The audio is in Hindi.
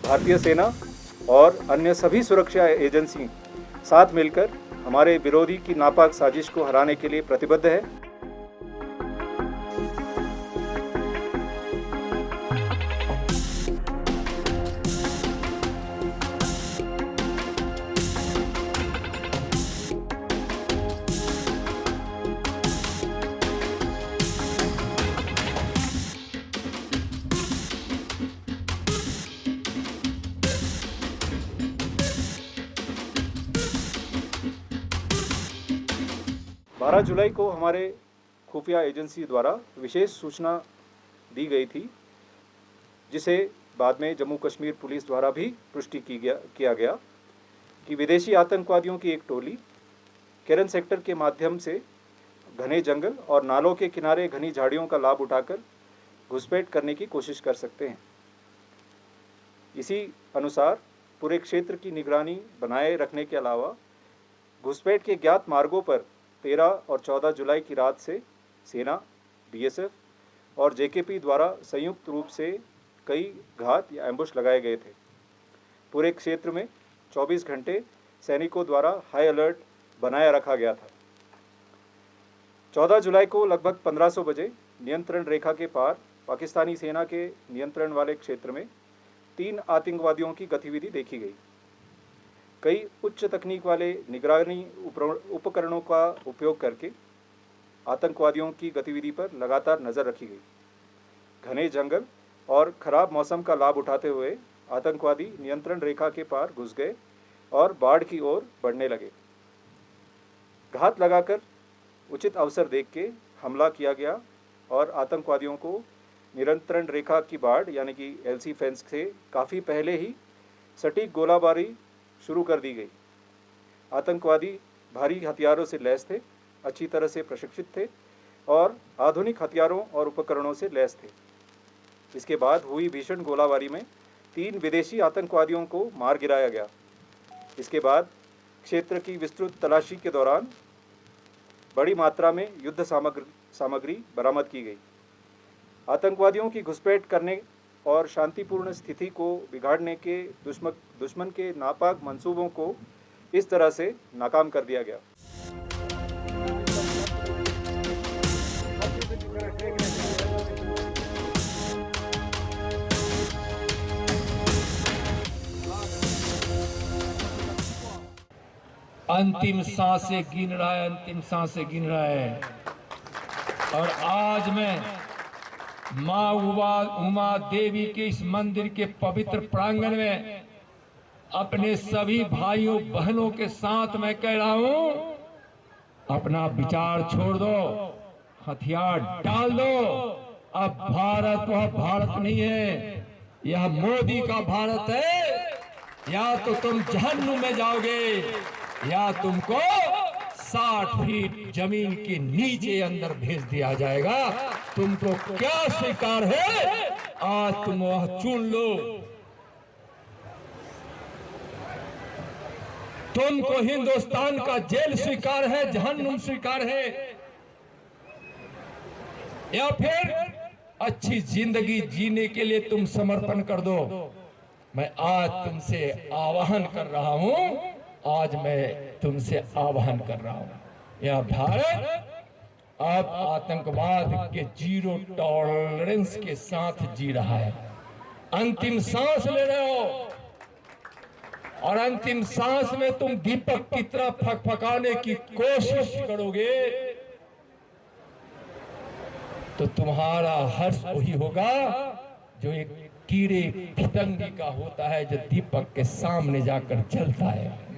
भारतीय सेना और अन्य सभी सुरक्षा एजेंसी साथ मिलकर हमारे विरोधी की नापाक साजिश को हराने के लिए प्रतिबद्ध है। 12 जुलाई को हमारे खुफिया एजेंसी द्वारा विशेष सूचना दी गई थी, जिसे बाद में जम्मू कश्मीर पुलिस द्वारा भी पुष्टि किया गया कि विदेशी आतंकवादियों की एक टोली केरन सेक्टर के माध्यम से घने जंगल और नालों के किनारे घनी झाड़ियों का लाभ उठाकर घुसपैठ करने की कोशिश कर सकते हैं। इसी अनुसार पूरे क्षेत्र की निगरानी बनाए रखने के अलावा घुसपैठ के ज्ञात मार्गों पर 13 और 14 जुलाई की रात से सेना, बीएसएफ और जेकेपी द्वारा संयुक्त रूप से कई घात या एम्बुश लगाए गए थे। पूरे क्षेत्र में 24 घंटे सैनिकों द्वारा हाई अलर्ट बनाया रखा गया था। 14 जुलाई को लगभग 1500 बजे नियंत्रण रेखा के पार पाकिस्तानी सेना के नियंत्रण वाले क्षेत्र में 3 आतंकवादियों की गतिविधि देखी गई। कई उच्च तकनीक वाले निगरानी उपकरणों का उपयोग करके आतंकवादियों की गतिविधि पर लगातार नज़र रखी गई। घने जंगल और खराब मौसम का लाभ उठाते हुए आतंकवादी नियंत्रण रेखा के पार घुस गए और बाढ़ की ओर बढ़ने लगे। घात लगाकर उचित अवसर देख के हमला किया गया और आतंकवादियों को नियंत्रण रेखा की बाढ़ यानी कि एलसी फेंस से काफ़ी पहले ही सटीक गोलाबारी शुरू कर दी गई। आतंकवादी भारी हथियारों से लैस थे, अच्छी तरह से प्रशिक्षित थे और आधुनिक हथियारों और उपकरणों से लैस थे। इसके बाद हुई भीषण गोलाबारी में 3 विदेशी आतंकवादियों को मार गिराया गया। इसके बाद क्षेत्र की विस्तृत तलाशी के दौरान बड़ी मात्रा में युद्ध सामग्री बरामद की गई। आतंकवादियों की घुसपैठ करने और शांतिपूर्ण स्थिति को बिगाड़ने के दुश्मन के नापाक मंसूबों को इस तरह से नाकाम कर दिया गया। अंतिम सांसें गिन रहा है, अंतिम सांसें गिन रहा है। और आज मैं माँ उमा देवी के इस मंदिर के पवित्र प्रांगण में अपने सभी भाइयों बहनों के साथ मैं कह रहा हूं, अपना विचार छोड़ दो, हथियार डाल दो। अब भारत वह भारत नहीं है, यह मोदी का भारत है। या तो तुम जहन्नुम में जाओगे या तुमको 60 फीट जमीन के नीचे अंदर भेज दिया जाएगा। तुमको क्या स्वीकार है, आज तुम वह चुन लो। तुमको हिंदुस्तान का जेल स्वीकार है, जहन्नुम स्वीकार है, या फिर अच्छी जिंदगी जीने के लिए तुम समर्पण कर दो। मैं आज तुमसे आह्वान कर रहा हूं, आज मैं तुमसे आह्वान कर रहा हूं, यह भारत अब आतंकवाद के जीरो टॉलरेंस के साथ जी रहा है। अंतिम सांस ले रहे हो और अंतिम सांस में तुम दीपक की तरह फकफकाने की कोशिश करोगे तो तुम्हारा हर्ष वही होगा जो एक कीड़े पतंगे का होता है, जो दीपक के सामने जाकर जलता है।